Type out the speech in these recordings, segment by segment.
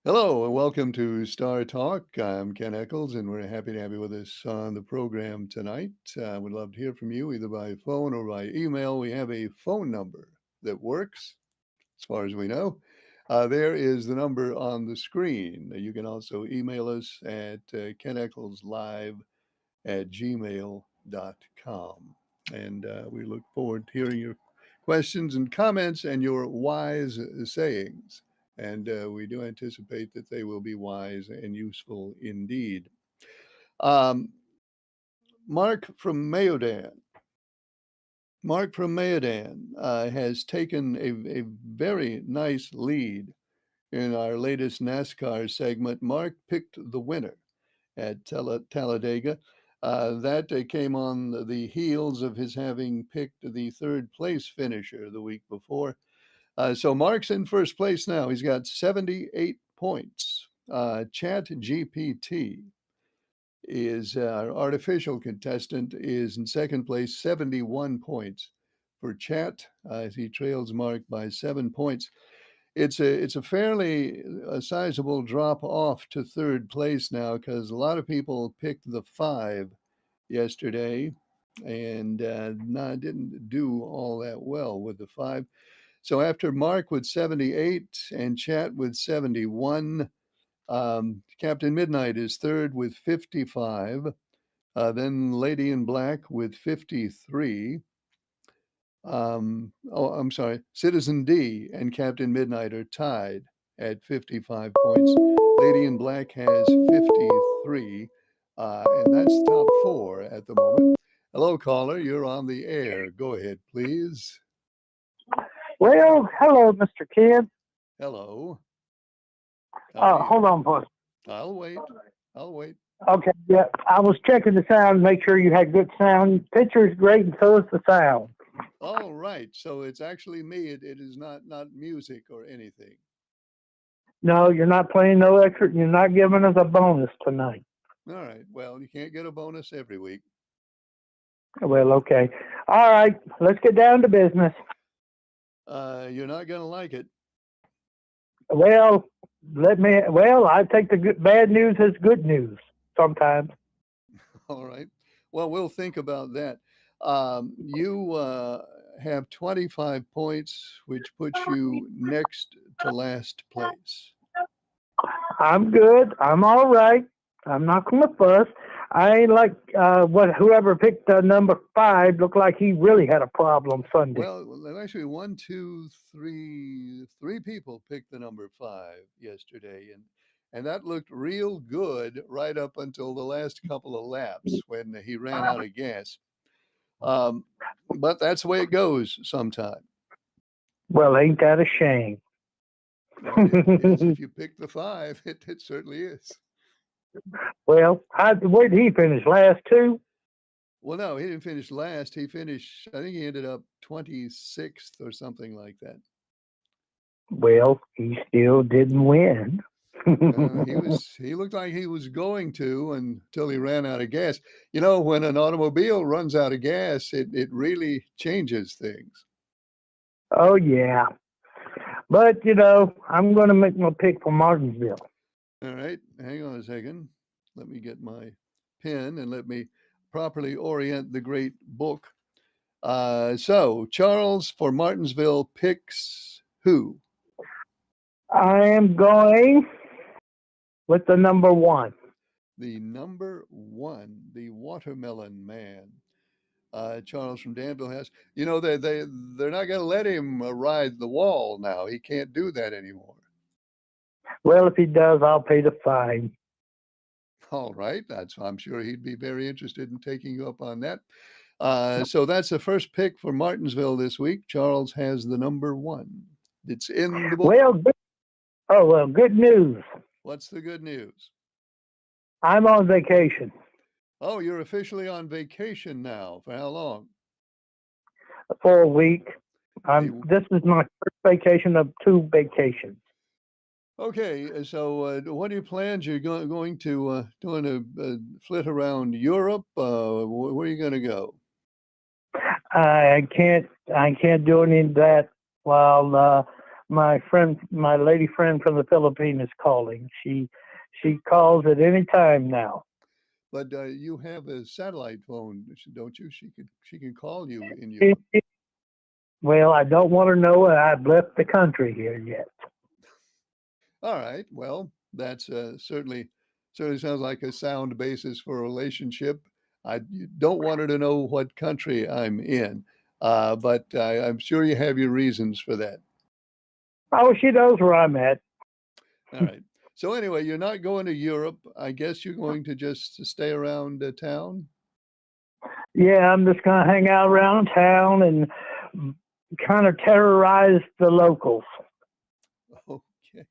Hello and welcome to Star Talk. I'm Ken Eccles, and we're happy to have you with us on the program tonight. We'd love to hear from you either by phone or by email. We have a phone number that works, as far as we know. There is the number on the screen. You can also email us at keneckleslive at gmail.com. And we look forward to hearing your questions and comments and your wise sayings. And we do anticipate that they will be wise and useful indeed. Um, Mark from Mayodan. Mark from Mayodan has taken a very nice lead in our latest NASCAR segment. Mark picked the winner at Talladega. That came on the heels of his having picked the third place finisher the week before. So Mark's in first place now. He's got 78 points. Chat GPT is our artificial contestant is in second place, 71 points for Chat as he trails Mark by 7 points. It's a fairly sizable drop off to third place now because a lot of people picked the 5 yesterday and didn't do all that well with the 5. So after Mark with 78 and Chat with 71, Captain Midnight is third with 55. Then Lady in Black with 53. I'm sorry. Citizen D and Captain Midnight are tied at 55 points. Lady in Black has 53, and that's top 4 at the moment. Hello, caller. You're on the air. Go ahead, please. Well, hello, Mr. Ken. Hello. How are you? Hold on, boss. I'll wait. I'll wait. Okay, yeah, I was checking the sound, make sure you had good sound. Picture is great, and so is the sound. All right. So it's actually me. It is not music or anything. No, you're not playing no extra. You're not giving us a bonus tonight. All right. Well, you can't get a bonus every week. Well, okay. All right, let's get down to business. You're not going to like it. Well, I take the bad news as good news sometimes. All right. Well, we'll think about that. You have 25 points, which puts you next to last place. I'm good. I'm all right. I'm not going to fuss. I ain't like whoever picked number 5 looked like he really had a problem Sunday. Well, actually, three people picked the number 5 yesterday, and that looked real good right up until the last couple of laps when he ran out of gas. But that's the way it goes sometime. Well, ain't that a shame? Well, if you pick the 5, it certainly is. Well, where did he finish? Last 2? Well, no, he didn't finish last. I think he ended up 26th or something like that. Well, he still didn't win. He looked like he was going to until he ran out of gas. You know, when an automobile runs out of gas, it really changes things. Oh, yeah. But, I'm going to make my pick for Martinsville. All right. Hang on a second. Let me get my pen and let me properly orient the great book. So, Charles for Martinsville picks who? I am going with the number 1. The number 1, the Watermelon Man. Charles from Danville has, they're not going to let him ride the wall now. He can't do that anymore. Well, if he does, I'll pay the fine. All right. I'm sure he'd be very interested in taking you up on that. So that's the first pick for Martinsville this week. Charles has the number 1. It's in the book. Good news. What's the good news? I'm on vacation. Oh, you're officially on vacation now. For how long? For a week. This is my first vacation of 2 vacations. Okay, so what are your plans? You're going to flit around Europe? Where are you going to go? I can't do any of that while my friend, my lady friend from the Philippines is calling. She calls at any time now. But you have a satellite phone, don't you? She can call you in She- Europe. she- Well, I don't want her to know I've left the country here yet. All right. Well, that's certainly sounds like a sound basis for a relationship. I you don't want her to know what country I'm in, but I'm sure you have your reasons for that. Oh, she knows where I'm at. All right. So anyway, you're not going to Europe. I guess you're going to just stay around town. Yeah, I'm just gonna hang out around town and kind of terrorize the locals. Okay.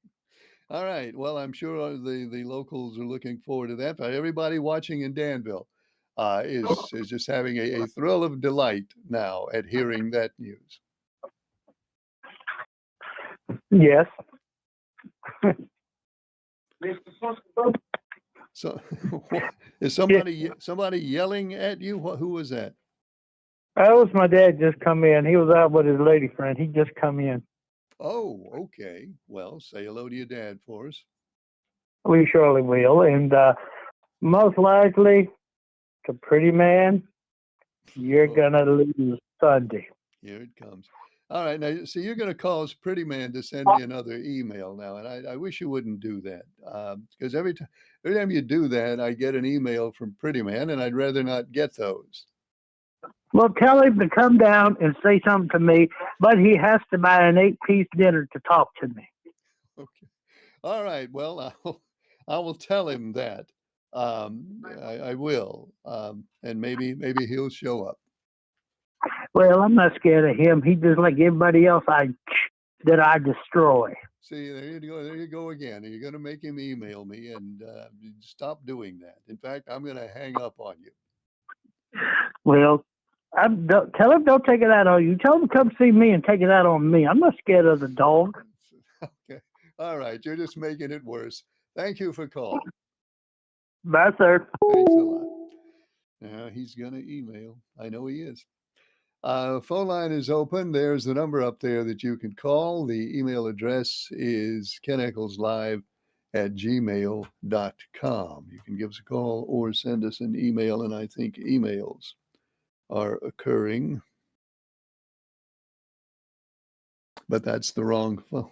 All right. Well, I'm sure the locals are looking forward to that. But everybody watching in Danville is just having a thrill of delight now at hearing that news. Yes. So, is Yeah, somebody yelling at you? Who was that? that was my dad just come in. He was out with his lady friend. He just come in. Oh, okay. Well, say hello to your dad for us. We surely will. And most likely, the pretty man, you're Oh, gonna lose Sunday. here it comes. All right. Now, see, you're going to cause Pretty Man to send me another email now, and I wish you wouldn't do that because every time you do that, I get an email from Pretty Man, and I'd rather not get those. Well, tell him to come down and say something to me, but he has to buy an 8-piece dinner to talk to me. Okay. All right. Well, I will tell him that. I will, and maybe he'll show up. Well, I'm not scared of him. He's just like everybody else that I destroy. See, there you go. There you go again. You're going to make him email me, and stop doing that. In fact, I'm going to hang up on you. Well, don't, tell him don't take it out on you. Tell him to come see me and take it out on me. I'm not scared of the dog. Okay. All right. You're just making it worse. Thank you for calling. Bye, sir. Thanks a lot. Now he's going to email. I know he is. Phone line is open. There's the number up there that you can call. The email address is keneckleslive@gmail.com. You can give us a call or send us an email, and I think emails are occurring, but that's the wrong phone.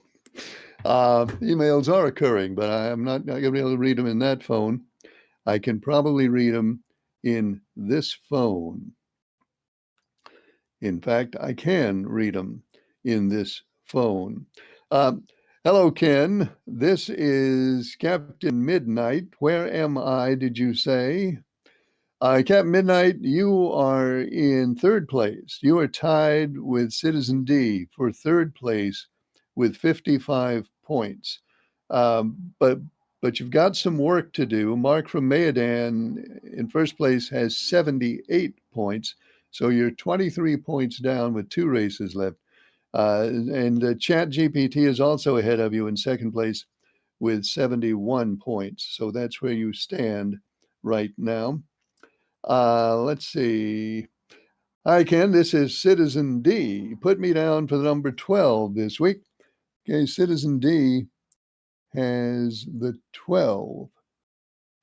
Emails are occurring, but I'm not going to be able to read them in that phone. I can probably read them in this phone. In fact, I can read them in this phone. Hello, Ken. This is Captain Midnight. Where am I, did you say? Captain Midnight, you are in third place. You are tied with Citizen D for third place with 55 points. But you've got some work to do. Mark from Mayadan in first place has 78 points. So you're 23 points down with 2 races left. And Chat GPT is also ahead of you in second place with 71 points. So that's where you stand right now. Let's see. Hi, Ken. This is Citizen D. Put me down for the number 12 this week. Okay, Citizen D has the 12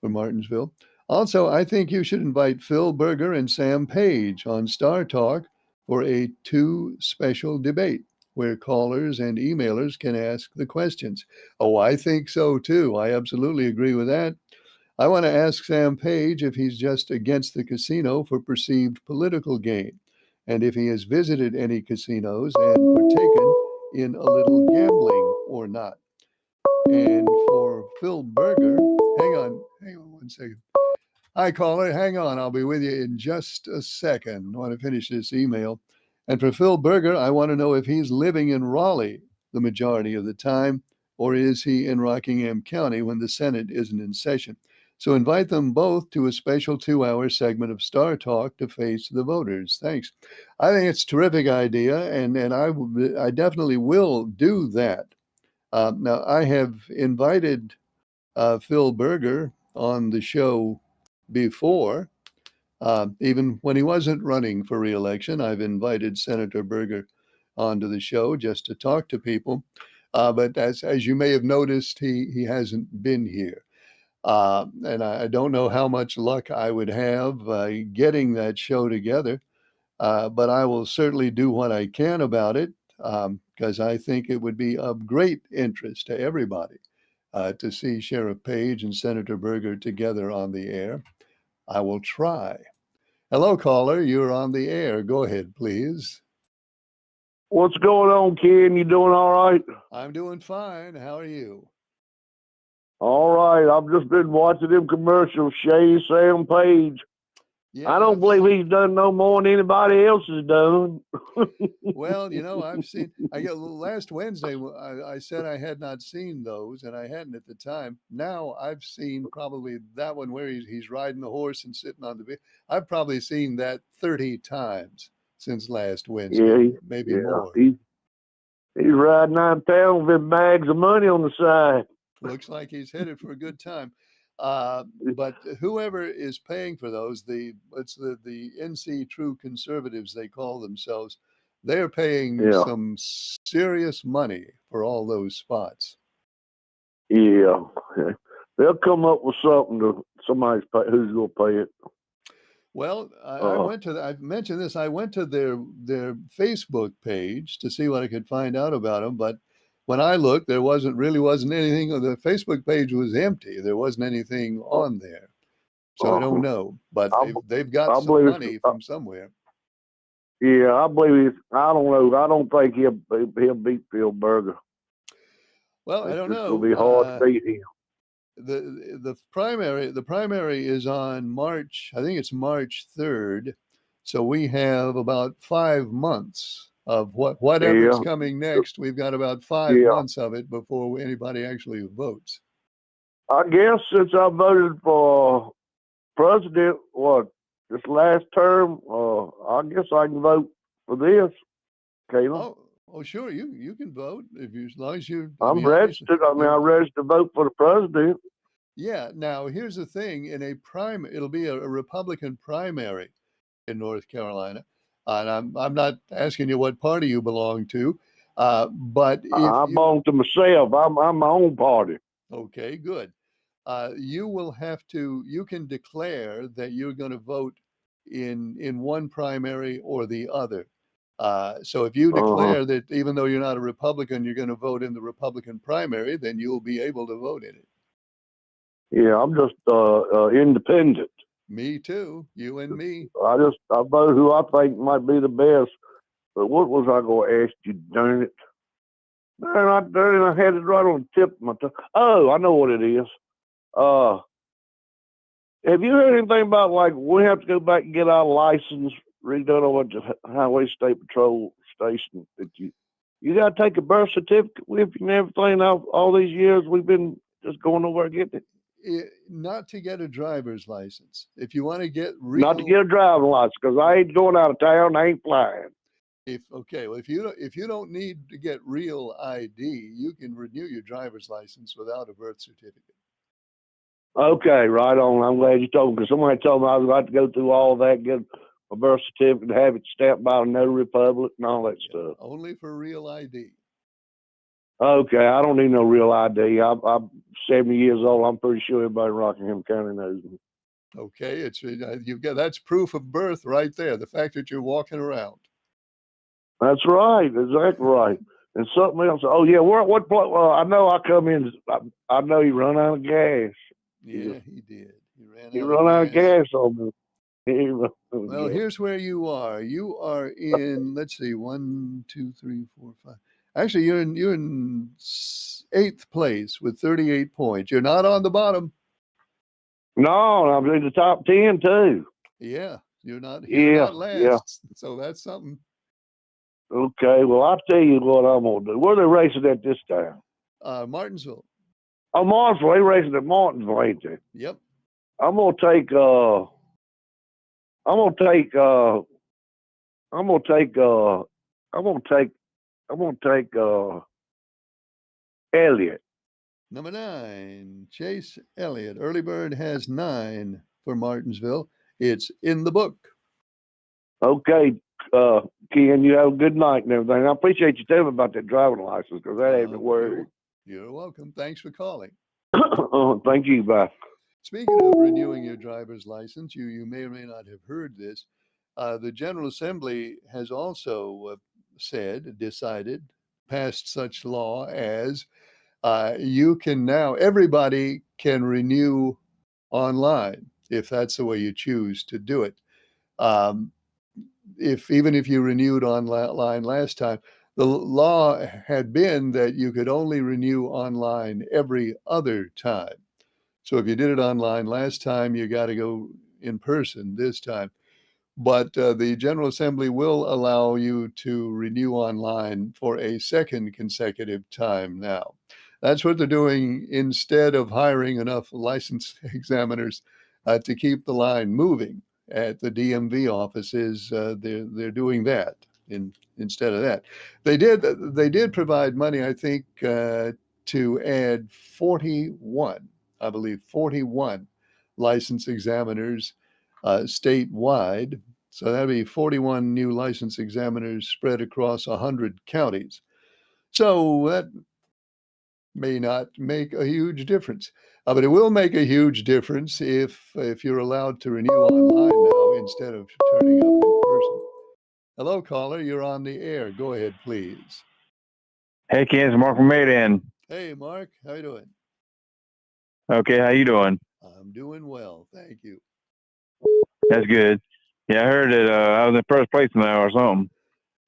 for Martinsville. Also, I think you should invite Phil Berger and Sam Page on Star Talk for a 2 special debate where callers and emailers can ask the questions. Oh, I think so too. I absolutely agree with that. I want to ask Sam Page if he's just against the casino for perceived political gain, and if he has visited any casinos and partaken in a little gambling or not. And for Phil Berger, hang on 1 second. Hi, caller. Hang on. I'll be with you in just a second. I want to finish this email. And for Phil Berger, I want to know if he's living in Raleigh the majority of the time, or is he in Rockingham County when the Senate isn't in session? So invite them both to a special 2-hour segment of Star Talk to face the voters. Thanks. I think it's a terrific idea, and I definitely will do that. Now, I have invited Phil Berger on the show before. Even when he wasn't running for re-election, I've invited Senator Berger onto the show just to talk to people. But as you may have noticed, he hasn't been here. And I don't know how much luck I would have getting that show together, but I will certainly do what I can about it because I think it would be of great interest to everybody to see Sheriff Page and Senator Berger together on the air. I will try. Hello, caller. You're on the air. Go ahead, please. What's going on, Ken? You doing all right? I'm doing fine. How are you? All right. I've just been watching them commercials, Shay, Sam Page. Yeah, I don't believe he's done no more than anybody else has done. well, I've seen. I get last Wednesday. I said I had not seen those, and I hadn't at the time. Now I've seen probably that one where he's riding the horse and sitting on the bed. I've probably seen that 30 times since last Wednesday, maybe more. He's riding out of town with bags of money on the side. Looks like he's headed for a good time. But whoever is paying for those, the NC True Conservatives, they call themselves, they're paying some serious money for all those spots. Yeah, they'll come up with something to somebody's who's going to pay it. Well, I've mentioned this. I went to their Facebook page to see what I could find out about them, but when I looked, there wasn't anything. The Facebook page was empty. There wasn't anything on there, so I don't know. But they've got some money from somewhere. Yeah, I believe I don't know. I don't think he'll beat Phil Berger. Well, I don't know. It'll be hard to beat him. The primary is on March. I think it's March 3rd. So we have about 5 months of whatever's coming next. We've got about 5 months of it before anybody actually votes. I guess since I voted for president, this last term, I guess I can vote for this, Caleb. Oh, sure. You can vote as long as you. I'm registered. I registered to vote for the president. Yeah. Now here's the thing: it'll be a Republican primary in North Carolina, and I'm not asking you what party you belong to, but I belong to myself. I'm my own party. Okay, good. You can declare that you're going to vote in one primary or the other. So if you declare that even though you're not a Republican, you're going to vote in the Republican primary, then you'll be able to vote in it. Yeah, I'm just independent. Me too. You and me. I vote who I think might be the best. But what was I going to ask you, darn it? I had it right on the tip of my tongue. Oh, I know what it is. Have you heard anything about, like, we have to go back and get our license redone on the Highway State Patrol station? That you got to take a birth certificate with you and everything. All these years we've been just going over and getting it. Not to get a driver's license. If you want to get not to get a driving license, because I ain't going out of town. I ain't flying. If you don't need to get real ID, you can renew your driver's license without a birth certificate. Okay, right on. I'm glad you told me, because somebody told me I was about to go through all that, get a birth certificate, have it stamped by a notary public and all that stuff. Only for real ID. Okay, I don't need no real ID. I'm 70 years old. I'm pretty sure everybody in Rockingham County knows me. Okay, that's proof of birth right there. The fact that you're walking around. That's right, exactly right. And something else. Oh yeah, I know I come in. I know he run out of gas. Yeah, he did. He ran out of gas on me. Well, here's where you are. You are in. Let's see, 1, 2, 3, 4, 5. Actually, you're in 8th place with 38 points. You're not on the bottom. No, I'm in the top 10 too. Yeah, you're not last. Yeah. So that's something. Okay, well, I'll tell you what I'm going to do. Where are they racing at this time? Martinsville. Oh, Martinsville. They're racing at Martinsville, ain't they? Yep. I'm going to take Elliott. Number 9, Chase Elliott. Early Bird has 9 for Martinsville. It's in the book. Okay, Ken. You have a good night and everything. I appreciate you telling me about that driving license because that ain't Uh, a worry. you're welcome. Thanks for calling. Thank you. Bye. Speaking of renewing your driver's license, you may or may not have heard this. The General Assembly has also decided, passed such law as you can now, everybody can renew online if that's the way you choose to do it. Um, even if you renewed online last time, the law had been that you could only renew online every other time. So if you did it online last time, you got to go in person this time. But the General Assembly will allow you to renew online for a second consecutive time now. That's what they're doing instead of hiring enough license examiners to keep the line moving at the DMV offices. They're doing that instead of that. They did provide money, I think, to add 41, I believe, 41 license examiners statewide. So that'd be 41 new license examiners spread across 100 counties. So that may not make a huge difference, but it will make a huge difference if you're allowed to renew online now instead of turning up in person. Hello, caller. You're on the air. Go ahead, please. Hey, Ken, it's Mark from Maydan. Hey, Mark. How you doing? Okay, how you doing? I'm doing well. Thank you. That's good. Yeah, I heard that I was in first place now or something.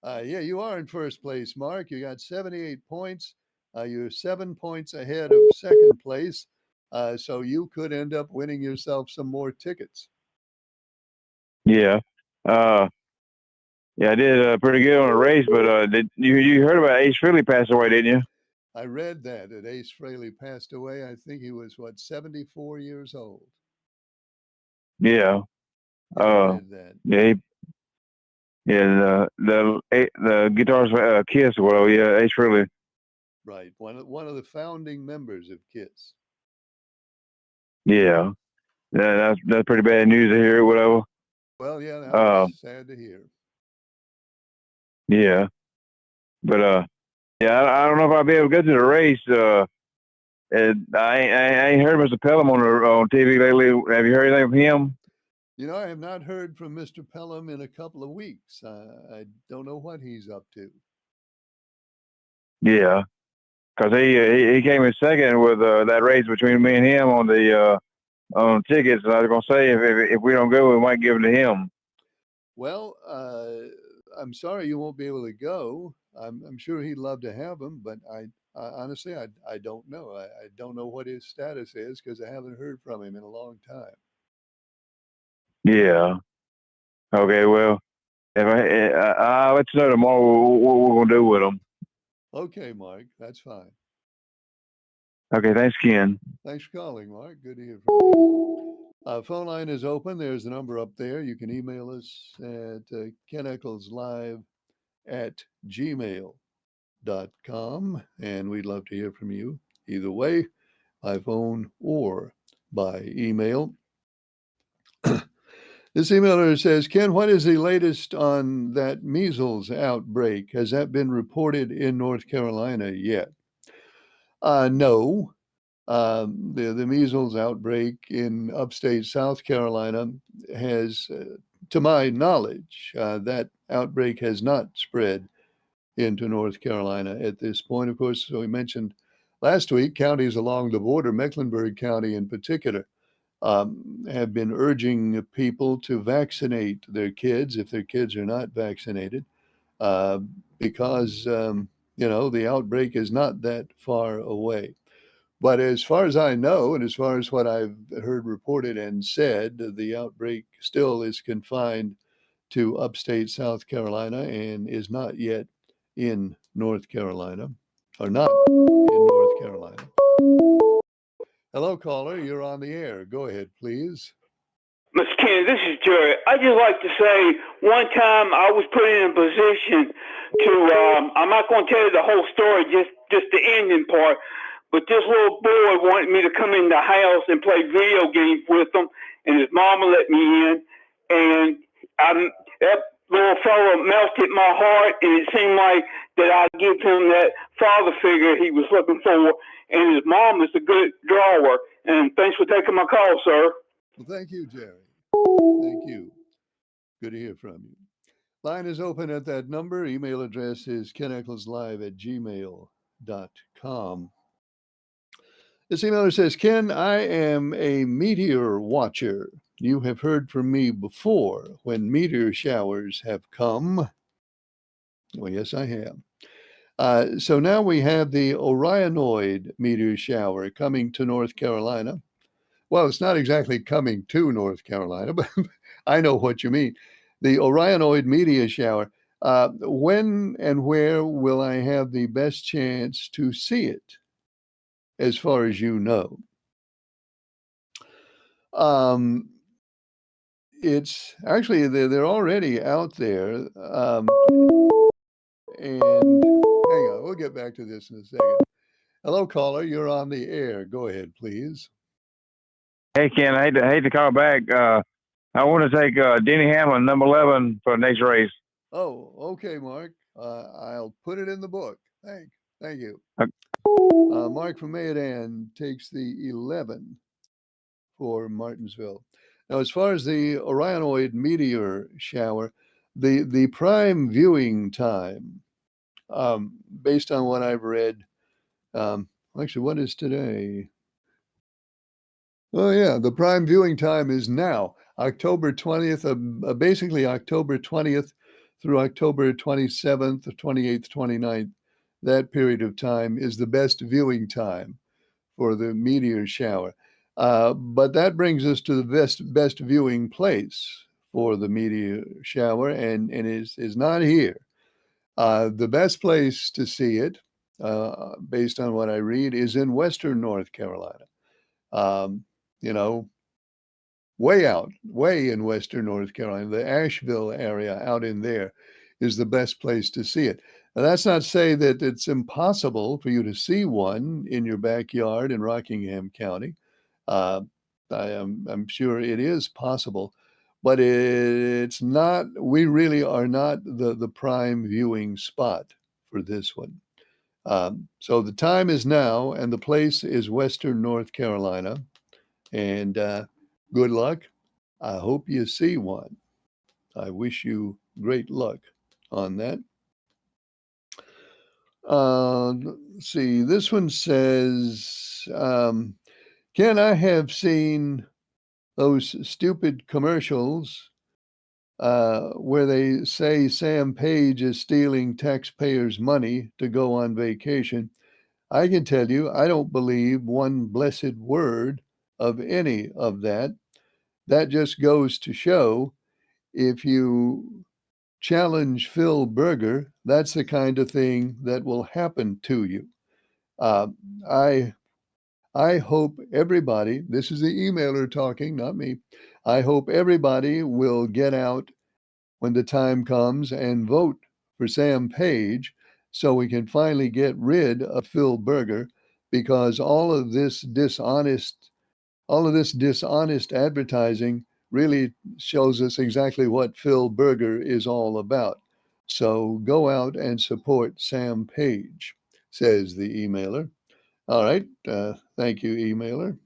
Yeah, you are in first place, Mark. You got 78 points. You're 7 points ahead of second place. So you could end up winning yourself some more tickets. Yeah. Yeah, I did pretty good on a race, but did you heard about Ace Frehley passed away, didn't you? I read that Ace Frehley passed away. I think he was, 74 years old. Yeah. Yeah, I read that. Yeah. The guitarist Kiss. Well, yeah, Ace Frehley. Right. One of the founding members of KISS. Yeah. That's pretty bad news to hear. Whatever. Well, yeah, that was sad to hear. Yeah. But yeah, I don't know if I'll be able to get to the race. I ain't heard Mr. Pelham on TV lately. Have you heard anything from him? I have not heard from Mr. Pelham in a couple of weeks. I don't know what he's up to. Yeah, because he came in second with that race between me and him on the on tickets. And I was gonna say if we don't go, we might give them to him. Well, I'm sorry you won't be able to go. I'm sure he'd love to have him, but I honestly I don't know. I don't know what his status is because I haven't heard from him in a long time. Yeah. Okay. Well, if I'll let you know tomorrow what we're gonna do with him. Okay, Mark, that's fine. Okay. Thanks, Ken. Thanks for calling, Mark. Good to hear from you. Phone line is open. There's a number up there. You can email us at keneckleslive@gmail.com, and we'd love to hear from you either way, by phone or by email. This emailer says, Ken, what is the latest on that measles outbreak? Has that been reported in North Carolina yet? No. The measles outbreak in upstate South Carolina has, to my knowledge, that outbreak has not spread into North Carolina at this point. Of course, so we mentioned last week, counties along the border, Mecklenburg County in particular, have been urging people to vaccinate their kids if their kids are not vaccinated, because the outbreak is not that far away. But as far as I know, and as far as what I've heard reported and said, the outbreak still is confined to upstate South Carolina and is not yet in North Carolina, or not in North Carolina. Hello, caller. You're on the air. Go ahead, please. Mr. Kennedy, this is Jerry. I'd just like to say one time I was put in a position to, I'm not going to tell you the whole story, just the ending part, but this little boy wanted me to come in the house and play video games with him, and his mama let me in, and that little fellow melted my heart, and it seemed like that I give him that father figure he was looking for. And his mom is a good drawer. And thanks for taking my call, sir. Well, thank you, Jerry. Thank you. Good to hear from you. Line is open at that number. Email address is keneckleslive@gmail.com. This emailer says, Ken, I am a meteor watcher. You have heard from me before when meteor showers have come. Well, yes, I have. So now we have the Orionoid meteor shower coming to North Carolina. Well, it's not exactly coming to North Carolina, but I know what you mean. The Orionoid meteor shower. When and where will I have the best chance to see it, as far as you know? It's actually, they're already out there. And hang on, we'll get back to this in a second. Hello, caller. You're on the air. Go ahead, please. Hey, Ken, I hate to call back. I want to take Denny Hamlin, number 11, for the next race. Oh, okay, Mark. I'll put it in the book. Thank you. Mark from Mayodan takes the 11 for Martinsville. Now, as far as the Orionoid meteor shower, the prime viewing time, based on what I've read, actually, what is today? Oh, yeah, the prime viewing time is now, October 20th, basically October 20th through October 27th, 28th, 29th. That period of time is the best viewing time for the meteor shower. But that brings us to the best viewing place for the meteor shower, and is not here. The best place to see it, based on what I read, is in Western North Carolina. You know, way in Western North Carolina, the Asheville area out in there is the best place to see it. Now, that's not to say that it's impossible for you to see one in your backyard in Rockingham County. I'm sure it is possible, but it's not, we really are not the prime viewing spot for this one. So the time is now, and the place is Western North Carolina. And good luck. I hope you see one. I wish you great luck on that. Let's see, this one says, Ken, I have seen those stupid commercials where they say Sam Page is stealing taxpayers' money to go on vacation. I can tell you, I don't believe one blessed word of any of that. That just goes to show, if you challenge Phil Berger, that's the kind of thing that will happen to you. I hope everybody, this is the emailer talking, not me. I hope everybody will get out when the time comes and vote for Sam Page, so we can finally get rid of Phil Berger, because all of this dishonest advertising really shows us exactly what Phil Berger is all about. So go out and support Sam Page, says the emailer. All right. Thank you, emailer.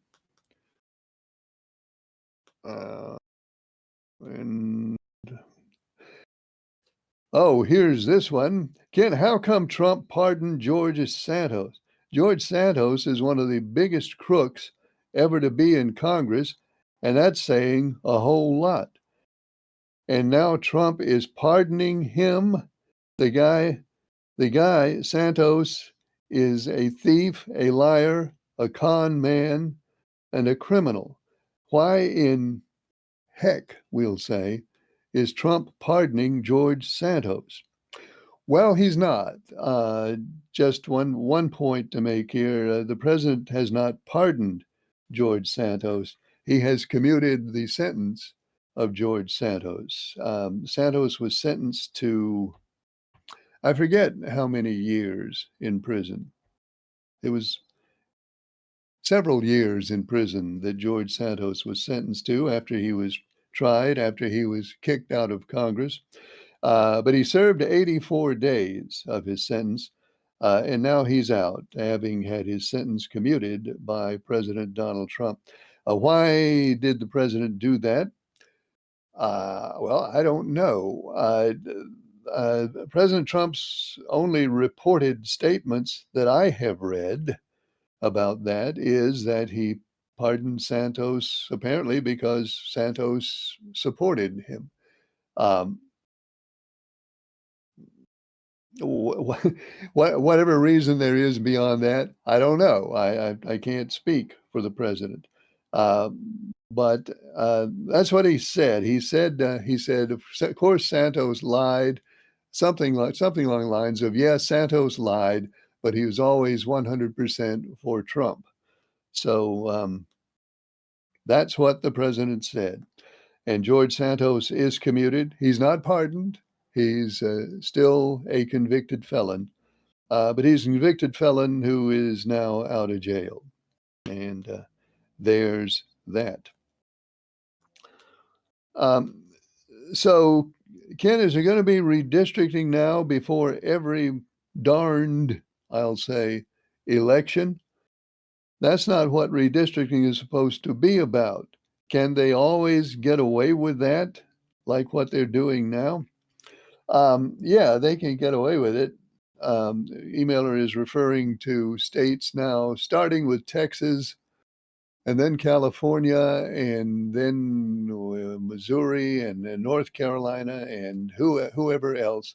Here's this one. Ken, how come Trump pardoned George Santos? George Santos is one of the biggest crooks ever to be in Congress, and that's saying a whole lot. And now Trump is pardoning him. The guy, Santos, is a thief, a liar, a con man, and a criminal. Why in heck, we'll say, is Trump pardoning George Santos? Well, he's not. Just one point to make here. The president has not pardoned George Santos. He has commuted the sentence of George Santos. Santos was sentenced to, I forget how many years in prison. It was several years in prison that George Santos was sentenced to after he was tried, after he was kicked out of Congress. But he served 84 days of his sentence, and now he's out, having had his sentence commuted by President Donald Trump. Why did the president do that? Well, I don't know. President Trump's only reported statements that I have read about that is that he pardoned Santos apparently because Santos supported him. Um, whatever reason there is beyond that, I don't know. I can't speak for the president. But that's what he said. He said, of course, Santos lied, something along the lines of, yes, Santos lied, but he was always 100% for Trump. So that's what the president said. And George Santos is commuted. He's not pardoned. He's still a convicted felon, but he's a convicted felon who is now out of jail. And there's that. So, Ken, is there going to be redistricting now before every darned, I'll say, election? That's not what redistricting is supposed to be about. Can they always get away with that, like what they're doing now? Yeah, they can get away with it. Emailer is referring to states now, starting with Texas, and then California, and then Missouri, and then North Carolina, and whoever else,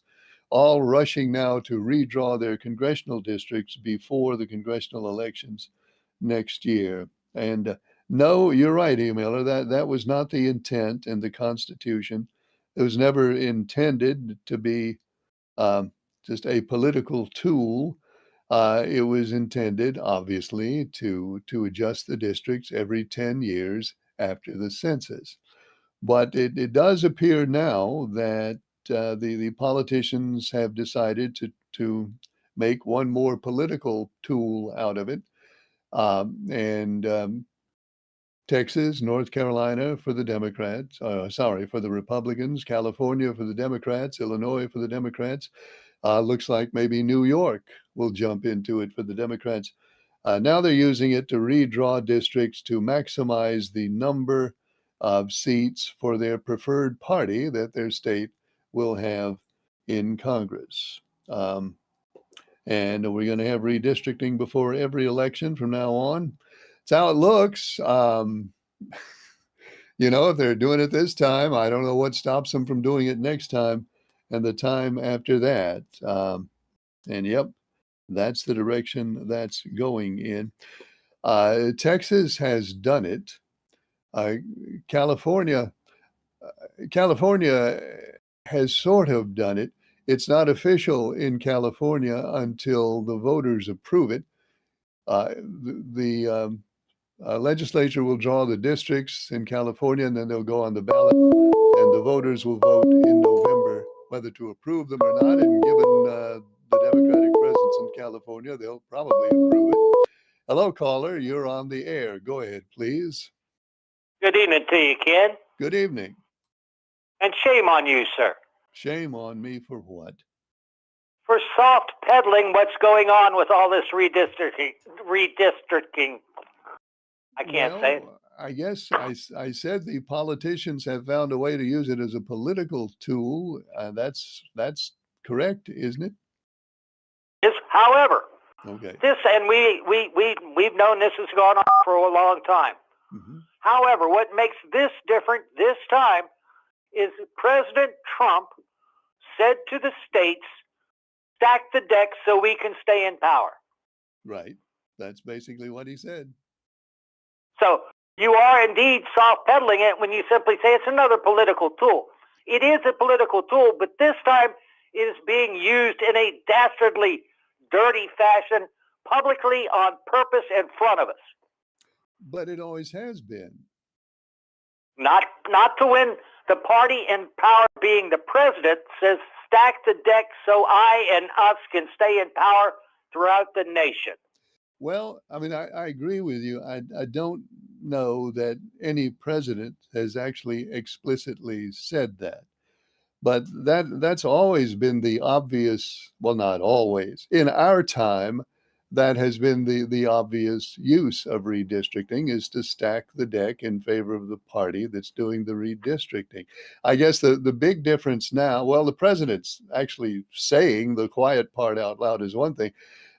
all rushing now to redraw their congressional districts before the congressional elections next year. And no, you're right, emailer, that was not the intent in the Constitution. It was never intended to be just a political tool. It was intended, obviously, to adjust the districts every 10 years after the census. But it does appear now that the politicians have decided to make one more political tool out of it. And Texas, North Carolina for the Democrats, for the Republicans, California for the Democrats, Illinois for the Democrats. Looks like maybe New York will jump into it for the Democrats. Now they're using it to redraw districts to maximize the number of seats for their preferred party that their state will have in Congress. And we're going to have redistricting before every election from now on. It's how it looks. If they're doing it this time, I don't know what stops them from doing it next time and the time after that. And yep, that's the direction that's going in. Texas has done it. California has sort of done it. It's not official in California until the voters approve it. The legislature will draw the districts in California, and then they'll go on the ballot, and the voters will vote in November whether to approve them or not. And given the Democratic presence in California, they'll probably approve it. Hello, caller. You're on the air. Go ahead, please. Good evening to you, Ken. Good evening. And shame on you, sir. Shame on me for what? For soft peddling what's going on with all this redistricting. I can't say it. I guess I said the politicians have found a way to use it as a political tool. That's correct, isn't it? Yes, however, okay. This, and we've known this has gone on for a long time. Mm-hmm. However, what makes this different this time is President Trump said to the states, stack the deck so we can stay in power. Right. That's basically what he said. So you are indeed soft peddling it when you simply say it's another political tool. It is a political tool, but this time it is being used in a dastardly, dirty fashion, publicly on purpose in front of us. But it always has been. Not to win the party in power, being the president, says stack the deck so I and us can stay in power throughout the nation. Well, I mean, I agree with you. I don't know that any president has actually explicitly said that. But that's always been the obvious, well, not always. In our time, that has been the obvious use of redistricting, is to stack the deck in favor of the party that's doing the redistricting. I guess the big difference now, well, the president's actually saying the quiet part out loud is one thing.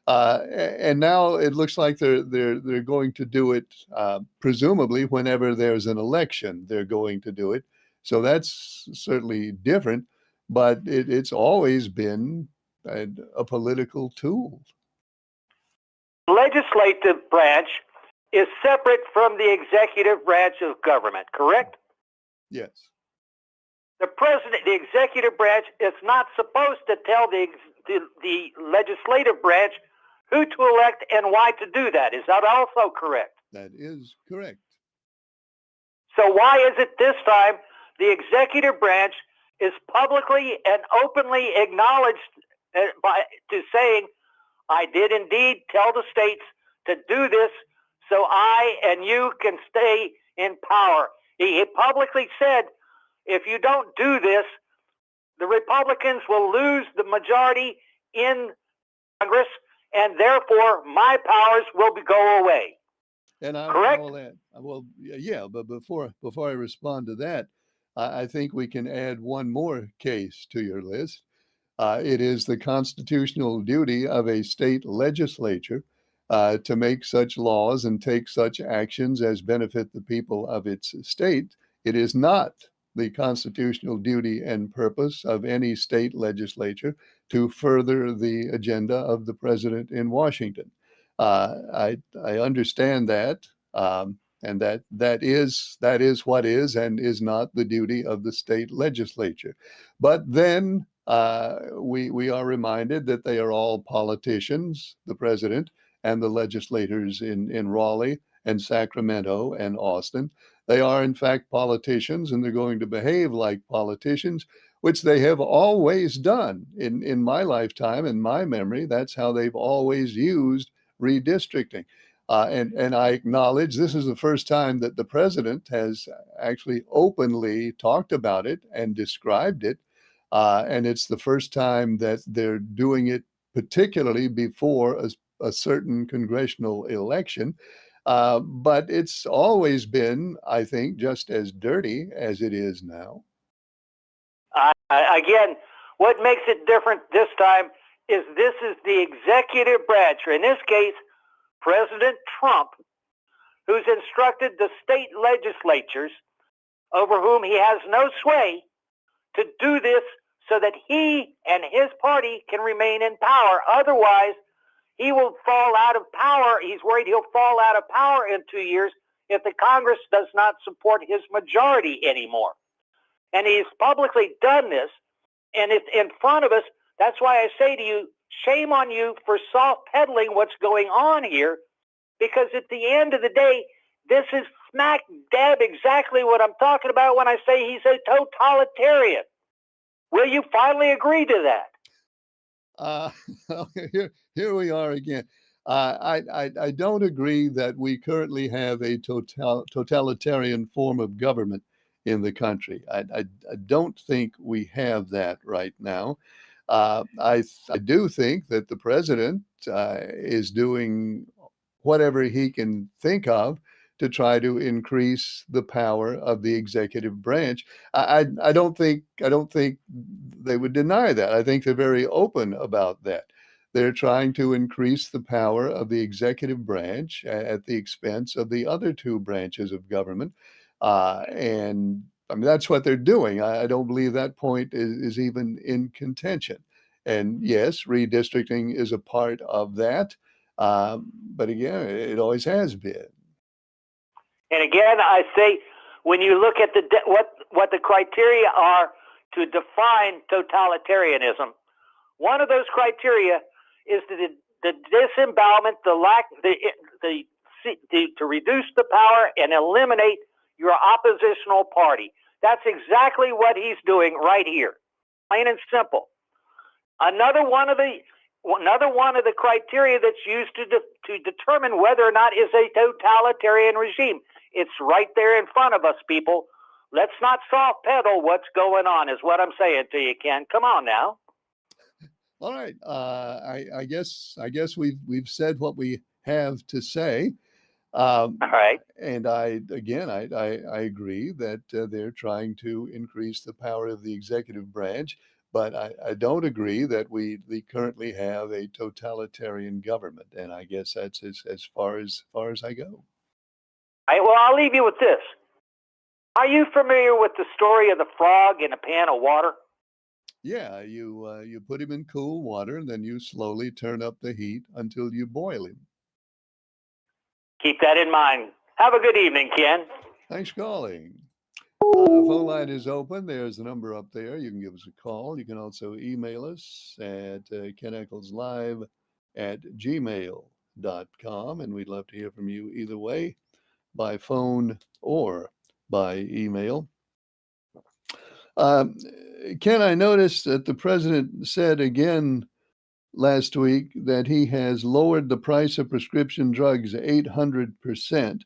And now it looks like they're going to do it, presumably whenever there's an election, they're going to do it. So that's certainly different, but it's always been a political tool. Legislative branch is separate from the executive branch of government, correct? Yes. The president, the executive branch, is not supposed to tell the legislative branch who to elect and why to do that. Is that also correct? That is correct. So why is it this time the executive branch is publicly and openly acknowledged to saying, I did indeed tell the states to do this so I and you can stay in power. He publicly said, if you don't do this, the Republicans will lose the majority in Congress, and therefore my powers will go away. And Correct? Well, yeah, but before I respond to that, I think we can add one more case to your list. It is the constitutional duty of a state legislature to make such laws and take such actions as benefit the people of its state. It is not the constitutional duty and purpose of any state legislature to further the agenda of the president in Washington. I understand that, and that is what is and is not the duty of the state legislature. But then we are reminded that they are all politicians, the president and the legislators in Raleigh and Sacramento and Austin. They are, in fact, politicians, and they're going to behave like politicians, which they have always done. In my lifetime, in my memory, that's how they've always used redistricting. And I acknowledge this is the first time that the president has actually openly talked about it and described it. And it's the first time that they're doing it, particularly before a certain congressional election. But it's always been, I think, just as dirty as it is now. Again, what makes it different this time is this is the executive branch, or in this case, President Trump, who's instructed the state legislatures, over whom he has no sway, to do this so that he and his party can remain in power. Otherwise, he will fall out of power. He's worried he'll fall out of power in 2 years if the Congress does not support his majority anymore. And he's publicly done this, and it's in front of us. That's why I say to you, shame on you for soft peddling what's going on here, because at the end of the day, this is smack dab exactly what I'm talking about when I say he's a totalitarian. Will you finally agree to that? Here we are again. I don't agree that we currently have a totalitarian form of government in the country. I don't think we have that right now. I do think that the president is doing whatever he can think of to try to increase the power of the executive branch. I don't think they would deny that. I think they're very open about that. They're trying to increase the power of the executive branch at the expense of the other two branches of government. And I mean, that's what they're doing. I don't believe that point is even in contention. And yes, redistricting is a part of that. But again, it always has been. And again, I say, when you look at what the criteria are to define totalitarianism, one of those criteria is the disembowelment, to reduce the power and eliminate your oppositional party. That's exactly what he's doing right here, plain and simple. Another one of the criteria that's used to determine whether or not is a totalitarian regime. It's right there in front of us, people. let's not soft pedal what's going on, is what I'm saying to you, Ken. Come on now. All right. I guess we've said what we have to say. All right. And I agree that they're trying to increase the power of the executive branch, but I don't agree that we currently have a totalitarian government. And I guess that's as far as I go. All right, well, I'll leave you with this. Are you familiar with the story of the frog in a pan of water? Yeah, you put him in cool water and then you slowly turn up the heat until you boil him. Keep that in mind. Have a good evening, Ken. Thanks for calling. The phone line is open. There's the number up there. You can give us a call. You can also email us at keneccleslive@gmail.com, and we'd love to hear from you either way, by phone or by email. Ken, I noticed that the president said again last week that he has lowered the price of prescription drugs 800%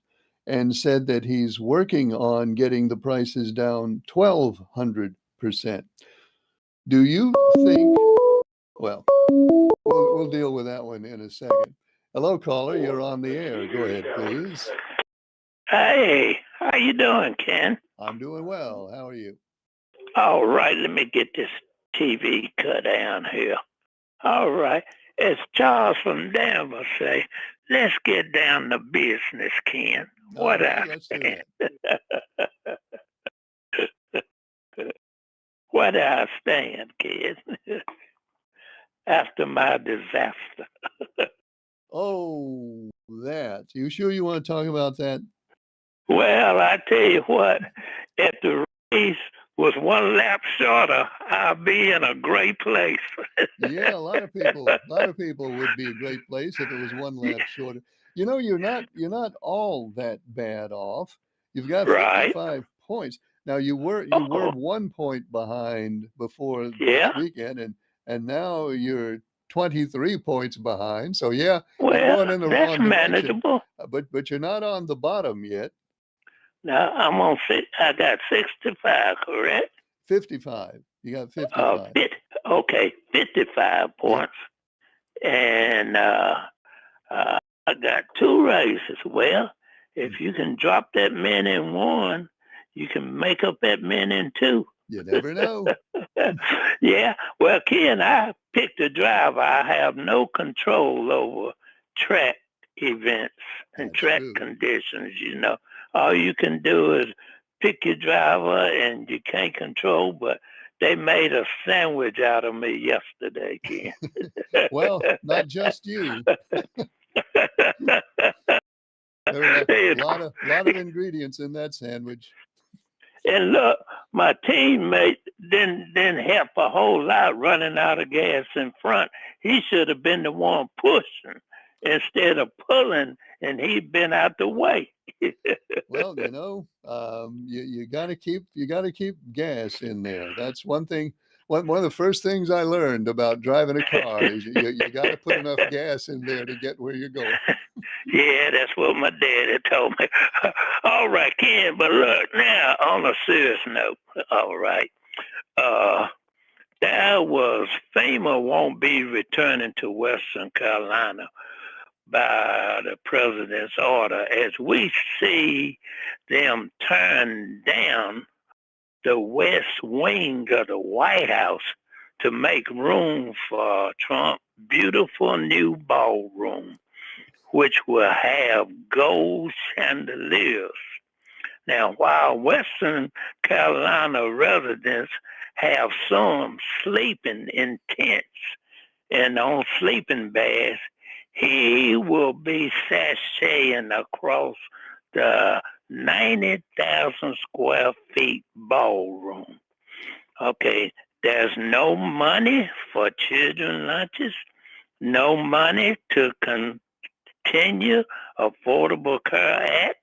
and said that he's working on getting the prices down 1,200%. Do you think, well, we'll deal with that one in a second. Hello, caller. You're on the air. Go ahead, please. Hey, how you doing, Ken? I'm doing well. How are you? All right, let me get this TV cut down here. All right, as Charles from Denver say, let's get down to business, Ken. What right, I let's do stand. that. What I stand, kid. After my disaster. Oh, that. You sure you want to talk about that? Well, I tell you what, if the race was one lap shorter, I'll be in a great place. Yeah, a lot of people would be a great place if it was one lap shorter. You know, you're not all that bad off. You've got Right. 55 points. Now you were Uh-oh. 1 point behind before Yeah. this weekend, and now you're 23 points behind. So yeah, you're Well, going in the that's wrong direction. manageable. But you're not on the bottom yet. Now I'm on I got 65, correct? 55. You got 55. Okay, 55 points. And I got 2 races. Well, if you can drop that man in 1, you can make up that man in 2. You never know. Yeah. Well, Ken, I picked a driver. I have no control over track events and That's track true. conditions, you know. All you can do is pick your driver and you can't control, but they made a sandwich out of me yesterday, Ken. Well, not just you. There were a lot of ingredients in that sandwich. And look, my teammate didn't help a whole lot running out of gas in front. He should have been the one pushing instead of pulling, and he'd been out the way. Well, you know, you got to keep gas in there. That's one thing. One of the first things I learned about driving a car is you got to put enough gas in there to get where you're going. Yeah, that's what my daddy told me. All right, Ken, but look, now on a serious note, all right, FEMA won't be returning to Western Carolina by the president's order, as we see them turn down the west wing of the White House to make room for Trump's beautiful new ballroom, which will have gold chandeliers. Now, while Western Carolina residents have some sleeping in tents and on sleeping bags, he will be sashaying across the 90,000 square feet ballroom. Okay, there's no money for children lunches, no money to continue Affordable Care Act,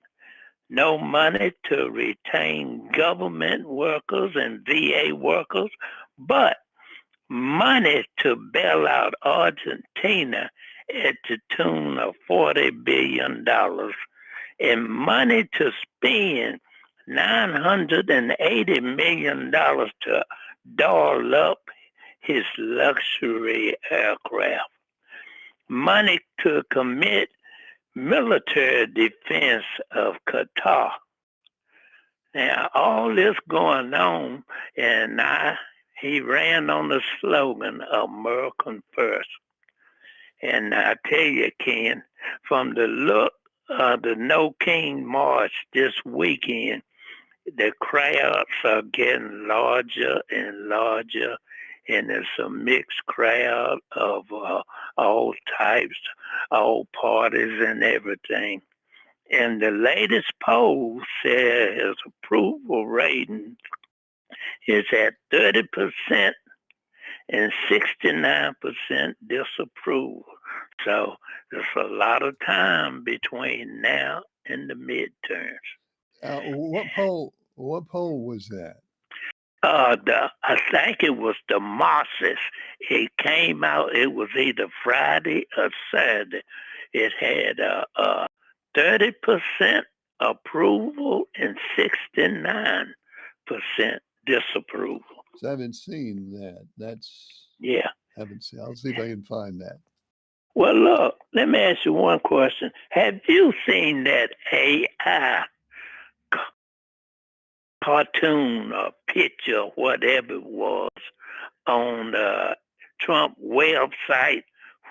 no money to retain government workers and VA workers, but money to bail out Argentina at the tune of $40 billion, and money to spend $980 million to doll up his luxury aircraft. Money to commit military defense of Qatar. Now, all this going on, and he ran on the slogan, American First. And I tell you, Ken, from the look of the No King March this weekend, the crowds are getting larger and larger, and it's a mixed crowd of all types, all parties and everything. And the latest poll says his approval rating is at 30% and 69% disapproval. So there's a lot of time between now and the midterms. What poll was that? I think it was the Mosses. It came out. It was either Friday or Saturday. It had 30% approval and 69% disapproval. So I haven't seen that. Yeah. Haven't seen. I'll see if I can find that. Well, look, let me ask you one question. Have you seen that AI cartoon or picture, whatever it was, on the Trump website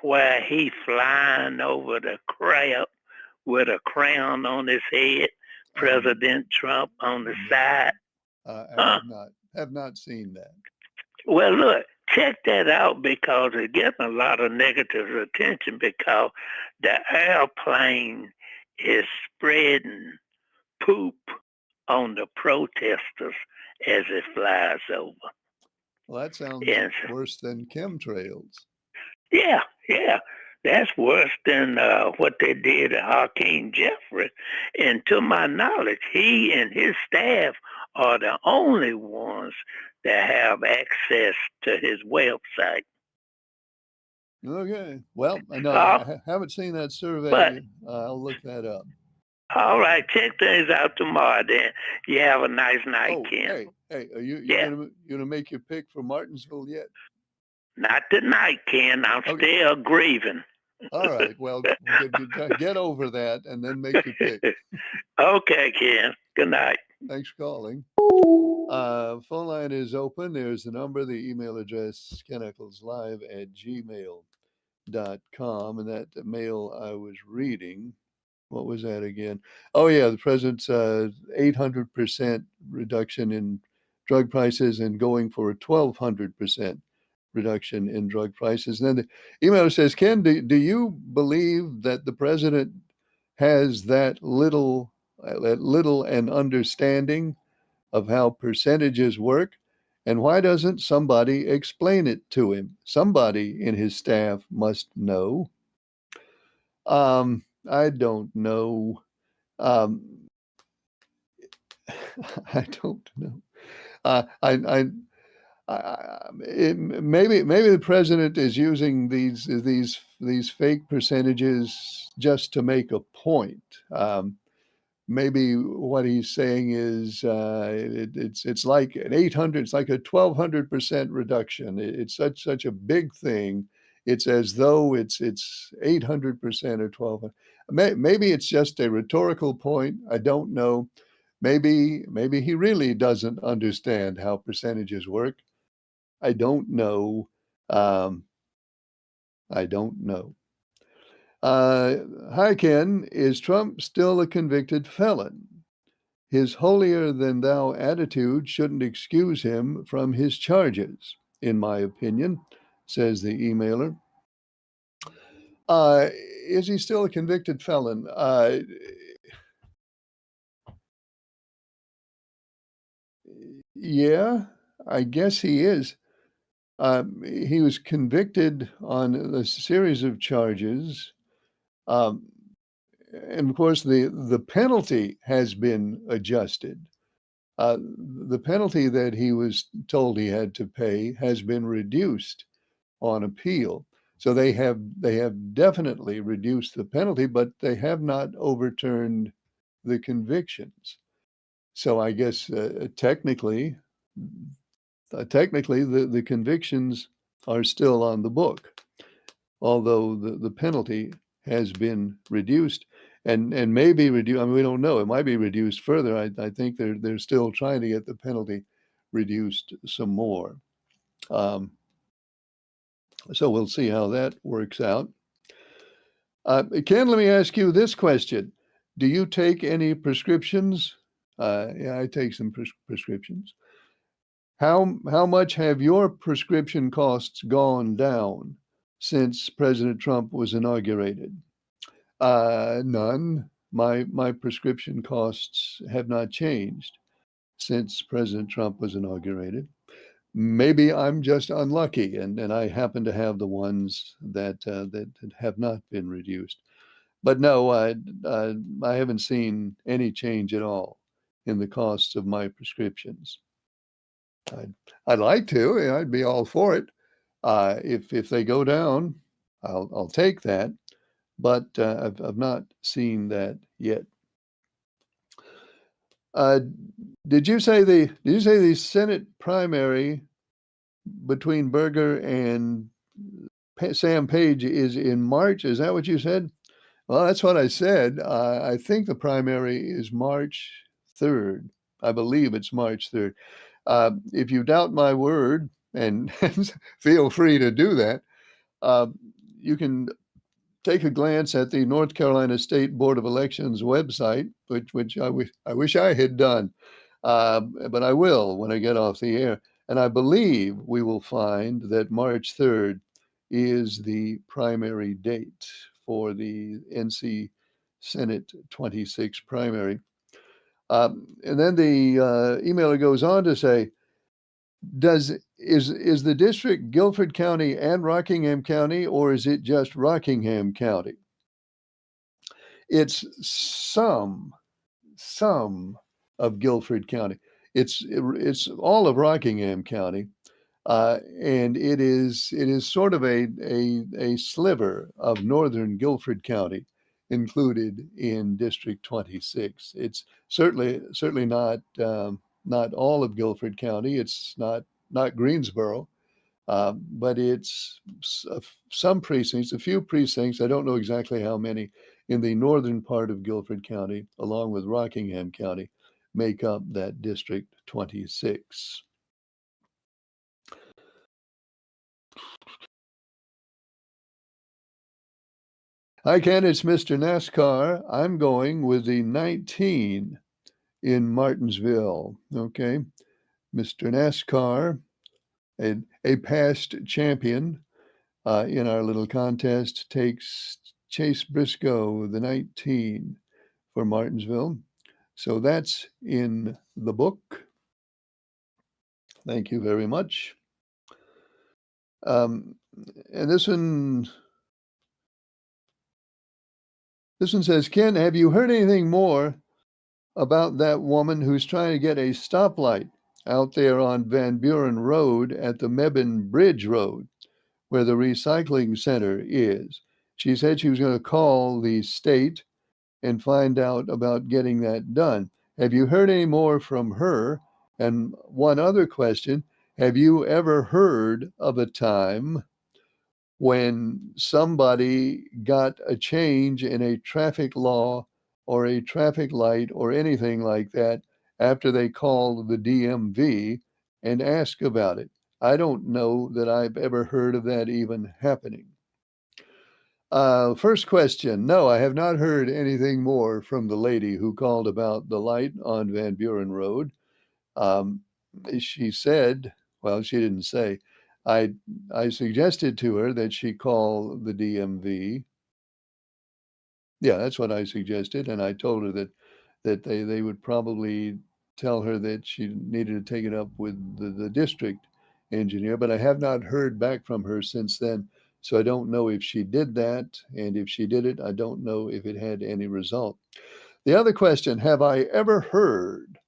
where he flying over the crowd with a crown on his head, President Trump on the side? I have not seen that. Well, look, check that out because it's getting a lot of negative attention because the airplane is spreading poop on the protesters as it flies over. Well, that sounds worse than chemtrails. Yeah. That's worse than what they did to Hakeem Jeffrey. And to my knowledge, he and his staff are the only ones that have access to his website. Okay. Well, no, I haven't seen that survey. But I'll look that up. All right. Check things out tomorrow then. You have a nice night, Ken. Hey, are you gonna make your pick for Martinsville yet? Not tonight, Ken. I'm still grieving. All right. Well, get over that and then make your pick. Okay, Ken. Good night. Thanks for calling. Phone line is open. There's the number, the email address, keneckelslive@gmail.com. And that mail I was reading, what was that again? Oh, yeah, the president's 800% reduction in drug prices and going for a 1,200% reduction in drug prices. And then the emailer says, Ken, do you believe that the president has that little an understanding of how percentages work? And why doesn't somebody explain it to him? Somebody in his staff must know. I don't know. I don't know. Maybe the president is using these fake percentages just to make a point. Maybe what he's saying is it's like an 800, it's like a 1,200% reduction. It's such a big thing. It's as though it's 800% or 1,200. Maybe it's just a rhetorical point. I don't know. Maybe he really doesn't understand how percentages work. I don't know. I don't know. Hi, Ken. Is Trump still a convicted felon? His holier-than-thou attitude shouldn't excuse him from his charges, in my opinion, says the emailer. Is he still a convicted felon? Yeah, I guess he is. He was convicted on a series of charges. And of course, the penalty has been adjusted. The penalty that he was told he had to pay has been reduced on appeal. So they have definitely reduced the penalty, but they have not overturned the convictions. So I guess technically the convictions are still on the book, although the penalty has been reduced and may be reduced. I mean, we don't know. It might be reduced further. I think they're still trying to get the penalty reduced some more. So we'll see how that works out. Ken, let me ask you this question. Do you take any prescriptions? Yeah, I take some prescriptions. How much have your prescription costs gone down since President Trump was inaugurated? None. My prescription costs have not changed since President Trump was inaugurated. Maybe I'm just unlucky, and I happen to have the ones that have not been reduced. But no, I haven't seen any change at all in the costs of my prescriptions. I'd like to. I'd be all for it. If they go down, I'll take that. But I've not seen that yet. Did you say the Senate primary between Berger and Sam Page is in March? Is that what you said? Well, that's what I said. I think the primary is March 3rd. I believe it's March 3rd. If you doubt my word, and feel free to do that, you can take a glance at the North Carolina State Board of Elections website, which I wish I had done, but I will when I get off the air. And I believe we will find that March 3rd is the primary date for the NC Senate 26 primary. And then the emailer goes on to say, is the district Guilford County and Rockingham County, or is it just Rockingham County? It's some of Guilford County. It's all of Rockingham County, and it is sort of a sliver of northern Guilford County included in District 26. It's certainly not all of Guilford County. It's not Greensboro, but it's some precincts, a few precincts. I don't know exactly how many in the northern part of Guilford County, along with Rockingham County, make up that District 26. Hi, Ken. It's Mr. NASCAR. I'm going with the 19 in Martinsville. Okay. Mr. NASCAR, a past champion in our little contest, takes Chase Briscoe, the 19 for Martinsville. So that's in the book. Thank you very much. And this one says, Ken, have you heard anything more about that woman who's trying to get a stoplight out there on Van Buren Road at the Mebane Bridge Road, where the recycling center is? She said she was going to call the state and find out about getting that done. Have you heard any more from her? And one other question, have you ever heard of a time when somebody got a change in a traffic law or a traffic light or anything like that after they called the DMV and asked about it? I don't know that I've ever heard of that even happening. First question, no, I have not heard anything more from the lady who called about the light on Van Buren Road. She said, well, she didn't say, I suggested to her that she call the DMV. Yeah, that's what I suggested. And I told her that they would probably tell her that she needed to take it up with the district engineer, but I have not heard back from her since then. So I don't know if she did that. And if she did it, I don't know if it had any result. The other question, have I ever heard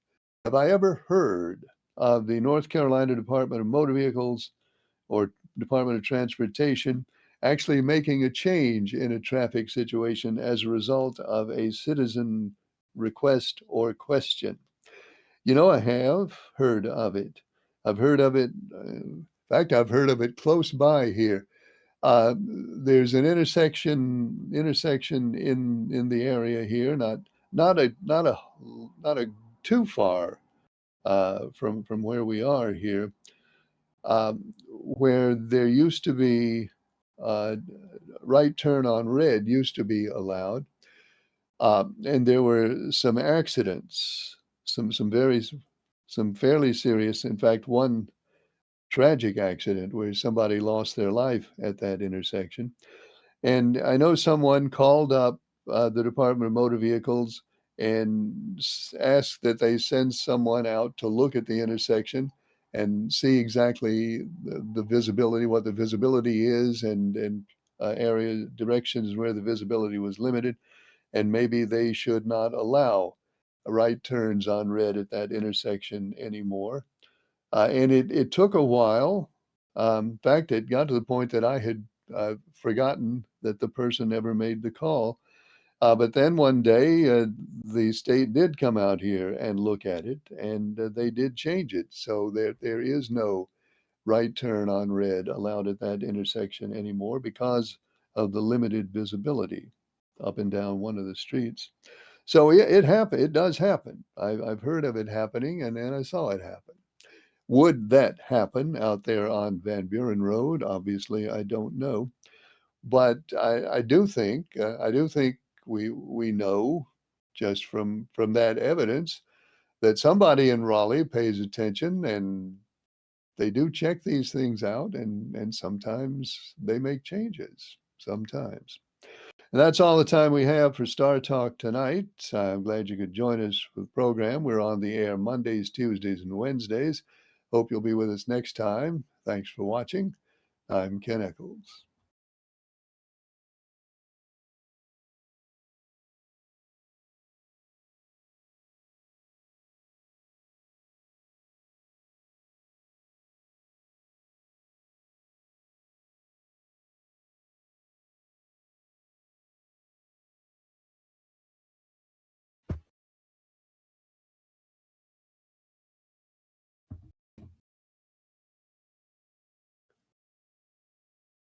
of the North Carolina Department of Motor Vehicles or Department of Transportation actually making a change in a traffic situation as a result of a citizen request or question? I have heard of it. I've heard of it. In fact, I've heard of it close by here. There's an intersection in the area here, not a too far from where we are here, where there used to be uh, right turn on red used to be allowed, and there were some accidents, some fairly serious. In fact, one tragic accident where somebody lost their life at that intersection. And I know someone called up the Department of Motor Vehicles and asked that they send someone out to look at the intersection and see exactly the visibility, what the visibility is, and area directions where the visibility was limited, and maybe they should not allow right turns on red at that intersection anymore. And it took a while. In fact, it got to the point that I had forgotten that the person ever made the call. But then one day, the state did come out here and look at it, and they did change it. So there is no right turn on red allowed at that intersection anymore because of the limited visibility up and down one of the streets. So it happened. It does happen. I've heard of it happening, and then I saw it happen. Would that happen out there on Van Buren Road? Obviously, I don't know, but I do think we know just from that evidence that somebody in Raleigh pays attention, and they do check these things out, and sometimes they make changes. Sometimes. And that's all the time we have for Star Talk tonight. I'm glad you could join us for the program. We're on the air Mondays, Tuesdays, and Wednesdays. Hope you'll be with us next time. Thanks for watching. I'm Ken Eccles.